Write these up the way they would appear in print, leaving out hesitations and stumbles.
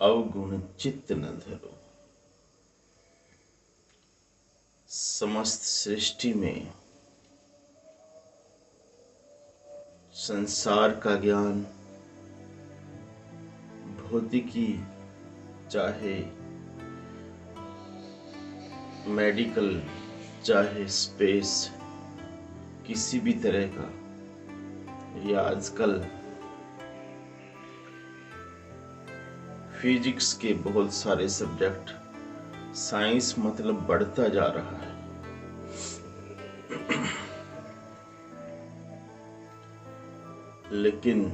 अवगुण चित्त न धरो। समस्त सृष्टि में संसार का ज्ञान, भौतिकी चाहे मेडिकल चाहे स्पेस, किसी भी तरह का, या आजकल फिजिक्स के बहुत सारे सब्जेक्ट, साइंस मतलब बढ़ता जा रहा है। लेकिन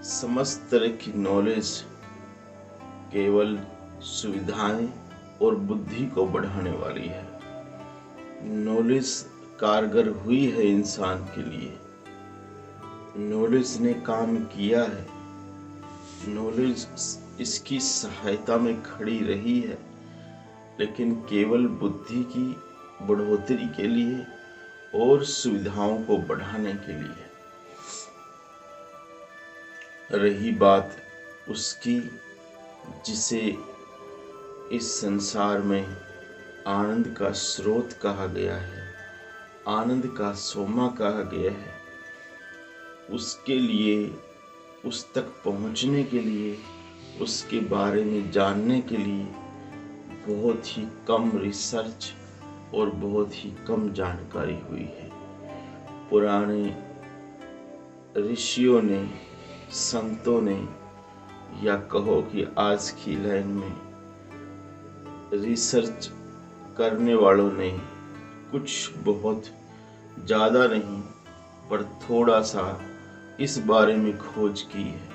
समस्त तरह की नॉलेज केवल सुविधाएं और बुद्धि को बढ़ाने वाली है। नॉलेज कारगर हुई है इंसान के लिए, नॉलेज ने काम किया है, नॉलेज इसकी सहायता में खड़ी रही है, लेकिन केवल बुद्धि की बढ़ोतरी के लिए और सुविधाओं को बढ़ाने के लिए। रही बात उसकी जिसे इस संसार में आनंद का स्रोत कहा गया है, आनंद का सोमा कहा गया है, उसके लिए, उस तक पहुंचने के लिए, उसके बारे में जानने के लिए बहुत ही कम रिसर्च और बहुत ही कम जानकारी हुई है। पुराने ऋषियों ने, संतों ने, या कहो कि आज की लाइन में रिसर्च करने वालों ने कुछ बहुत ज़्यादा नहीं पर थोड़ा सा इस बारे में खोज की है।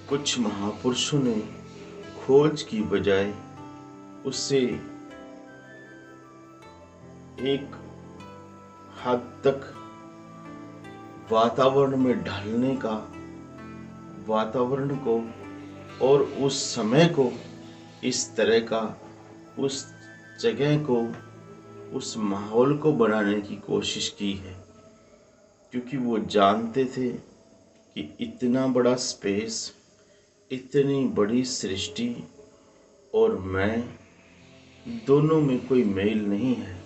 कुछ महापुरुषों ने खोज की बजाय उससे एक हद तक वातावरण में ढलने का, वातावरण को और उस समय को, इस तरह का, उस जगह को, उस माहौल को बनाने की कोशिश की है, क्योंकि वो जानते थे कि इतना बड़ा स्पेस, इतनी बड़ी सृष्टि और मैं, दोनों में कोई मेल नहीं है।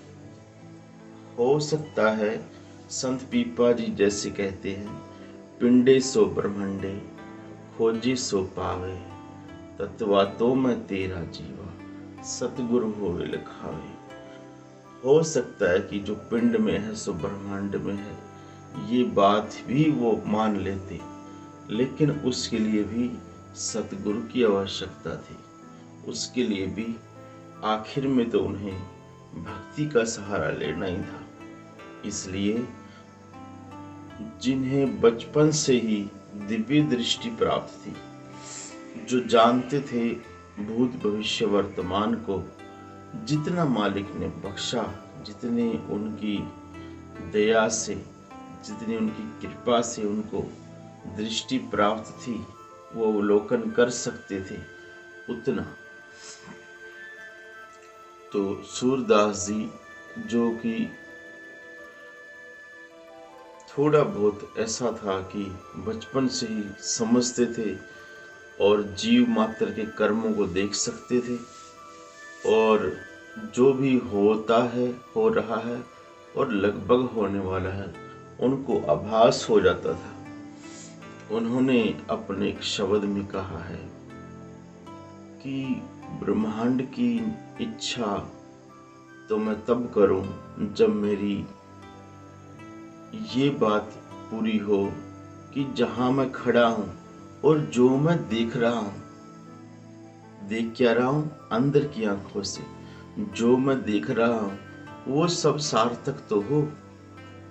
हो सकता है संत पीपा जी जैसे कहते हैं, पिंडे सो ब्रह्मंडे खोजी सो पावे, तत्वा तो मैं तेरा जीवा सतगुरु होवे लिखावे। हो सकता है कि जो पिंड में है सो ब्रह्मांड में है, ये बात भी वो मान लेते, लेकिन उसके लिए भी सतगुरु की आवश्यकता थी। उसके लिए भी आखिर में तो उन्हें भक्ति का सहारा लेना ही था। इसलिए जिन्हें बचपन से ही दिव्य दृष्टि प्राप्त थी, जो जानते थे भूत भविष्य वर्तमान को, जितना मालिक ने बख्शा, जितने उनकी दया से, जितनी उनकी कृपा से उनको दृष्टि प्राप्त थी, वो अवलोकन कर सकते थे उतना। तो सूरदास जी, जो कि थोड़ा बहुत ऐसा था कि बचपन से ही समझते थे और जीव मात्र के कर्मों को देख सकते थे, और जो भी होता है, हो रहा है और लगभग होने वाला है, उनको आभास हो जाता था। उन्होंने अपने एक शब्द में कहा है कि ब्रह्मांड की इच्छा तो मैं तब करूं जब मेरी ये बात पूरी हो कि जहां मैं खड़ा हूं और जो मैं देख रहा हूं, देख क्या रहा हूं, अंदर की आंखों से जो मैं देख रहा हूं वो सब सार्थक तो हो।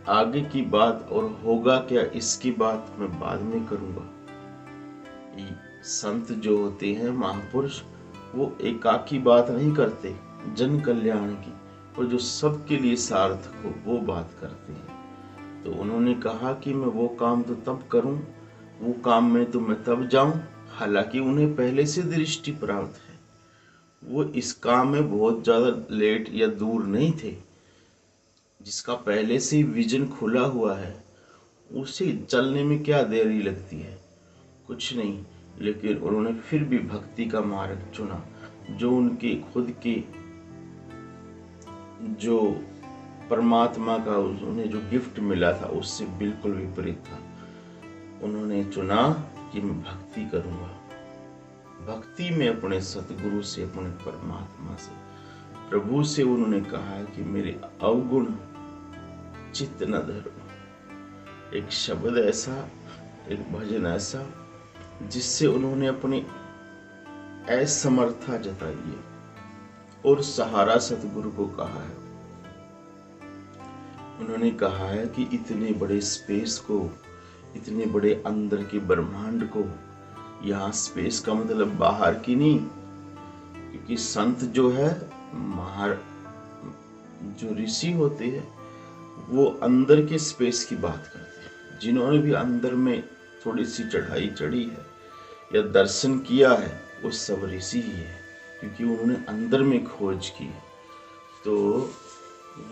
आगे की बात और होगा क्या, इसकी बात मैं बाद में करूंगा। संत जो होते हैं, महापुरुष, वो एकाकी बात नहीं करते जन कल्याण की, और जो सबके लिए सार्थक हो वो बात करते हैं। तो उन्होंने कहा कि मैं वो काम तो तब करूं, वो काम में तो मैं तब जाऊं, हालांकि उन्हें पहले से दृष्टि प्राप्त है। वो इस काम में बहुत ज़्यादा लेट या दूर नहीं थे। जिसका पहले से विजन खुला हुआ है, उसे चलने में क्या देरी लगती है, कुछ नहीं। लेकिन उन्होंने फिर भी भक्ति का मार्ग चुना, जो उनके खुद के जो परमात्मा का उन्हें जो गिफ्ट मिला था उससे बिल्कुल विपरीत था। उन्होंने चुना कि मैं भक्ति करूंगा, भक्ति में अपने सतगुरु से, अपने परमात्मा से, प्रभु से उन्होंने कहा कि मेरे अवगुण चित्त न धरो। एक शब्द ऐसा, एक भजन ऐसा जिससे उन्होंने अपनी असमर्थता जताई है और सहारा सतगुरु को कहा है। उन्होंने कहा है कि इतने बड़े स्पेस को, इतने बड़े अंदर के ब्रह्मांड को, यहाँ स्पेस का मतलब बाहर की नहीं, क्योंकि संत जो है, जो ऋषि होते हैं वो अंदर के स्पेस की बात करते हैं। जिन्होंने भी अंदर में थोड़ी सी चढ़ाई चढ़ी है या दर्शन किया है वो सब ऋषि ही है, क्योंकि उन्होंने अंदर में खोज की है। तो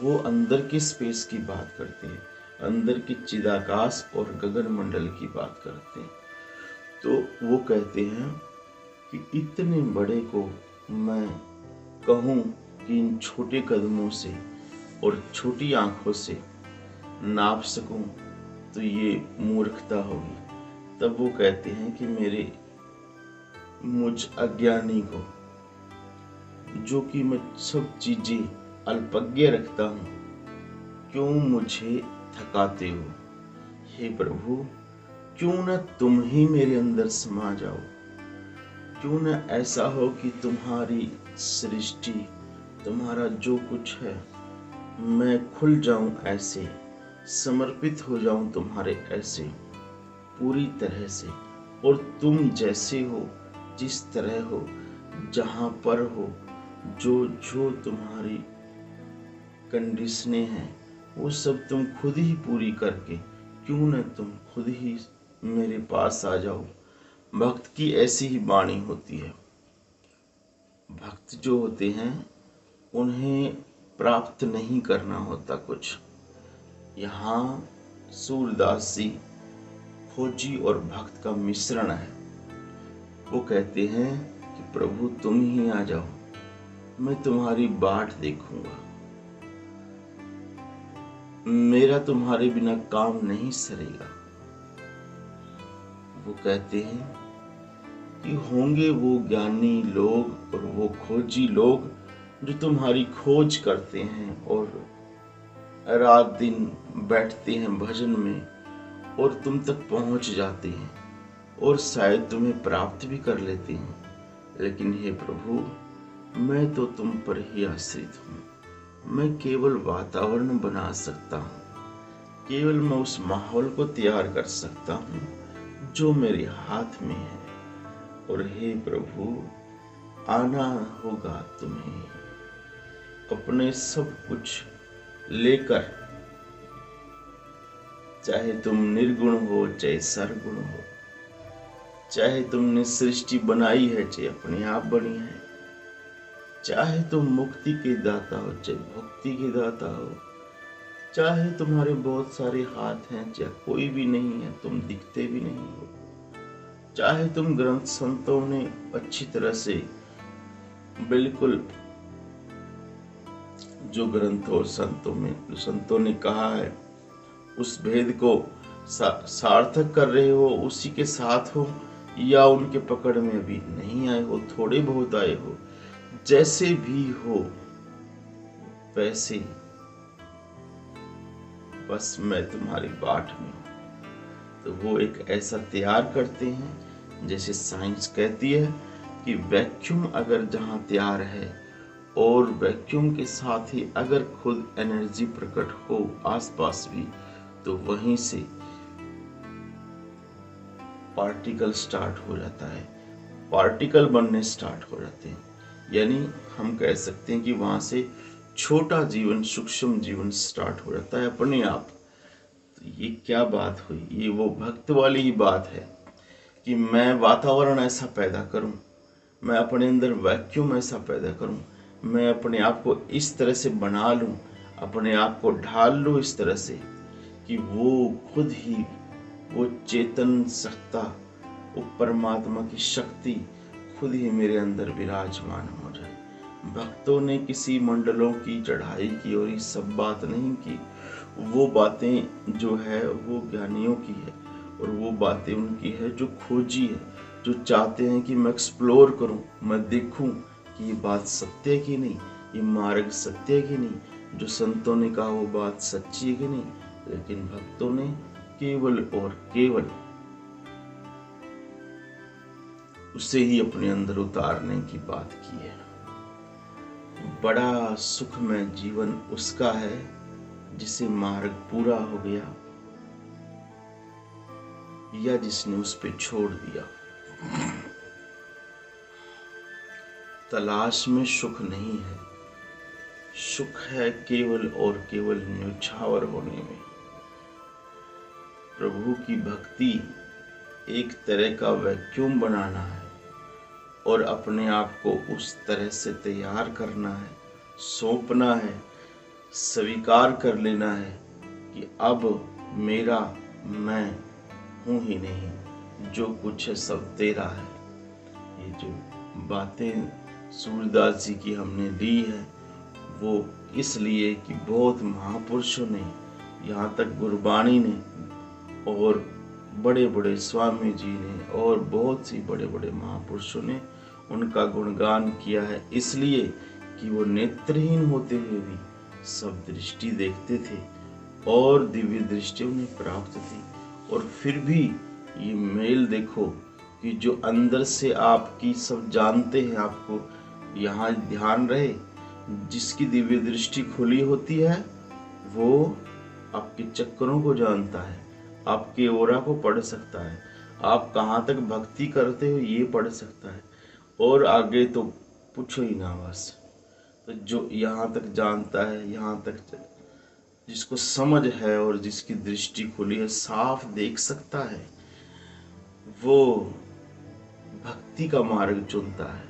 वो अंदर के स्पेस की बात करते हैं, अंदर के चिदाकाश और गगन मंडल की बात करते हैं। तो वो कहते हैं कि इतने बड़े को मैं कहूँ कि इन छोटे कदमों से और छोटी आंखों से नाप सकूं तो ये मूर्खता होगी। तब वो कहते हैं कि मुझ अज्ञानी को, जो कि मैं सब चीजें अल्पज्ञ रखता हूँ, क्यों मुझे थकाते हो? हे प्रभु, क्यों न तुम ही मेरे अंदर समा जाओ, क्यों न ऐसा हो कि तुम्हारी सृष्टि, तुम्हारा जो कुछ है, मैं खुल जाऊं, ऐसे समर्पित हो जाऊं तुम्हारे ऐसे पूरी तरह से, और तुम जैसे हो, जिस तरह हो, जहां पर हो, जो तुम्हारी कंडीशनें हैं वो सब तुम खुद ही पूरी करके, क्यों न तुम खुद ही मेरे पास आ जाओ। भक्त की ऐसी ही वाणी होती है। भक्त जो होते हैं उन्हें प्राप्त नहीं करना होता कुछ। यहाँ सूरदास जी खोजी और भक्त का मिश्रण है। वो कहते हैं कि प्रभु तुम ही आ जाओ, मैं तुम्हारी बाट देखूंगा, मेरा तुम्हारे बिना काम नहीं सरेगा। वो कहते हैं कि होंगे वो ज्ञानी लोग और वो खोजी लोग जो तुम्हारी खोज करते हैं और रात दिन बैठते हैं भजन में और तुम तक पहुंच जाते हैं और शायद तुम्हें प्राप्त भी कर लेते हैं। लेकिन हे प्रभु, मैं तो तुम पर ही आश्रित हूँ। मैं केवल वातावरण बना सकता हूँ, केवल मैं उस माहौल को तैयार कर सकता हूँ जो मेरे हाथ में है। और हे प्रभु, आना होगा तुम्हें अपने सब कुछ लेकर, चाहे तुम निर्गुण हो चाहे सरगुण हो, चाहे तुमने सृष्टि बनाई है चाहे अपने आप बनी है, चाहे तुम मुक्ति के दाता हो चाहे भक्ति के दाता हो, चाहे तुम्हारे बहुत सारे हाथ हैं चाहे कोई भी नहीं है, तुम दिखते भी नहीं हो, चाहे तुम ग्रंथ संतों ने अच्छी तरह से बिल्कुल जो ग्रंथ और संतों ने कहा है उस भेद को सार्थक कर रहे हो, उसी के साथ हो, या उनके पकड़ में अभी नहीं आए हो, थोड़े बहुत आए हो, जैसे भी हो वैसे बस मैं तुम्हारी बाट में हूं। तो वो एक ऐसा तैयार करते हैं, जैसे साइंस कहती है कि वैक्यूम अगर जहां तैयार है और वैक्यूम के साथ ही अगर खुद एनर्जी प्रकट हो आसपास भी, तो वहीं से पार्टिकल स्टार्ट हो जाता है, पार्टिकल बनने स्टार्ट हो जाते हैं। यानी हम कह सकते हैं कि वहां से छोटा जीवन, सूक्ष्म जीवन स्टार्ट हो जाता है अपने आप। तो ये क्या बात हुई? ये वो भक्त वाली ही बात है कि मैं वातावरण ऐसा पैदा करूं, मैं अपने अंदर वैक्यूम ऐसा पैदा करूं, मैं अपने आप को इस तरह से बना लूं, अपने आप को ढाल लूं इस तरह से कि वो खुद ही वो चेतन सत्ता, वो परमात्मा की शक्ति खुद ही मेरे अंदर विराजमान हो जाए। भक्तों ने किसी मंडलों की चढ़ाई की और ये सब बात नहीं की। वो बातें जो है वो ज्ञानियों की है और वो बातें उनकी है जो खोजी है, जो चाहते हैं कि मैं एक्सप्लोर करूं, मैं देखूं कि ये बात सत्य है कि नहीं, ये मार्ग सत्य है कि नहीं, जो संतों ने कहा वो बात सच्ची है कि नहीं। लेकिन भक्तों ने केवल और केवल उसे ही अपने अंदर उतारने की बात की है। बड़ा सुखमय जीवन उसका है जिसे मार्ग पूरा हो गया या जिसने उस पे छोड़ दिया। तलाश में सुख नहीं है, सुख है केवल और केवल न्यौछावर होने में। प्रभु की भक्ति एक तरह का वैक्यूम बनाना है और अपने आप को उस तरह से तैयार करना है, सौंपना है, स्वीकार कर लेना है कि अब मेरा मैं हूँ ही नहीं, जो कुछ है सब तेरा है। ये जो बातें सूरदास जी की हमने ली है वो इसलिए कि बहुत महापुरुषों ने, यहाँ तक गुरबाणी ने और बड़े बड़े स्वामी जी ने और बहुत सी बड़े बड़े महापुरुषों ने उनका गुणगान किया है, इसलिए कि वो नेत्रहीन होते हुए भी सब दृष्टि देखते थे और दिव्य दृष्टि उन्हें प्राप्त थी। और फिर भी ये मेल देखो कि जो अंदर से आपकी सब जानते हैं, आपको यहाँ ध्यान रहे, जिसकी दिव्य दृष्टि खुली होती है वो आपके चक्करों को जानता है, आपके ओरा को पढ़ सकता है, आप कहाँ तक भक्ति करते हो ये पढ़ सकता है, और आगे तो पूछो ही ना बस। तो जो यहाँ तक जानता है, यहाँ तक जिसको समझ है और जिसकी दृष्टि खुली है, साफ देख सकता है, वो भक्ति का मार्ग चुनता है।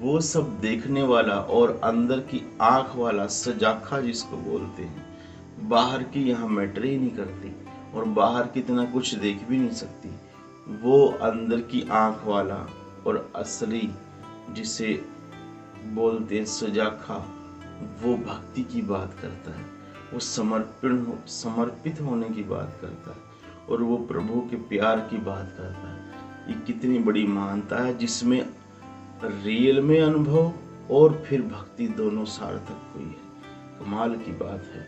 वो सब देखने वाला और अंदर की आंख वाला सजाखा जिसको बोलते हैं, बाहर की यहाँ मैटर ही नहीं करती और बाहर कितना कुछ देख भी नहीं सकती, वो अंदर की आंख वाला और असली जिसे बोलते हैं सजाखा, वो भक्ति की बात करता है, वो समर्पित होने की बात करता है और वो प्रभु के प्यार की बात करता है। ये कितनी बड़ी महानता है जिसमें रियल में अनुभव और फिर भक्ति दोनों सार्थक हुई है। कमाल की बात है।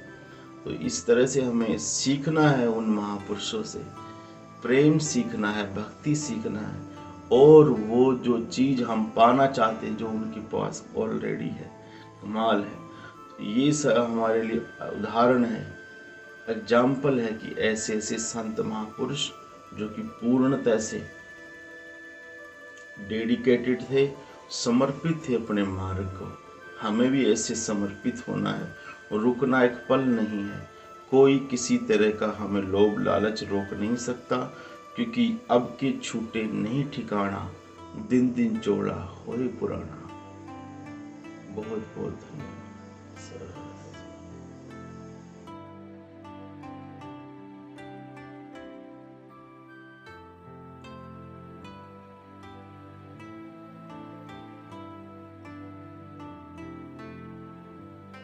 तो इस तरह से हमें सीखना है, उन महापुरुषों से प्रेम सीखना है, भक्ति सीखना है, और वो जो चीज हम पाना चाहते हैं जो उनके पास ऑलरेडी है। कमाल है। ये सब हमारे लिए उदाहरण है, एग्जाम्पल है कि ऐसे ऐसे संत महापुरुष जो कि पूर्णतः से डेडिकेटेड थे, समर्पित थे अपने मार्ग को। हमें भी ऐसे समर्पित होना है और रुकना एक पल नहीं है। कोई किसी तरह का हमें लोभ लालच रोक नहीं सकता, क्योंकि अब के छूटे नहीं ठिकाना, दिन दिन चौड़ा होए पुराना। बहुत बहुत धन्यवाद।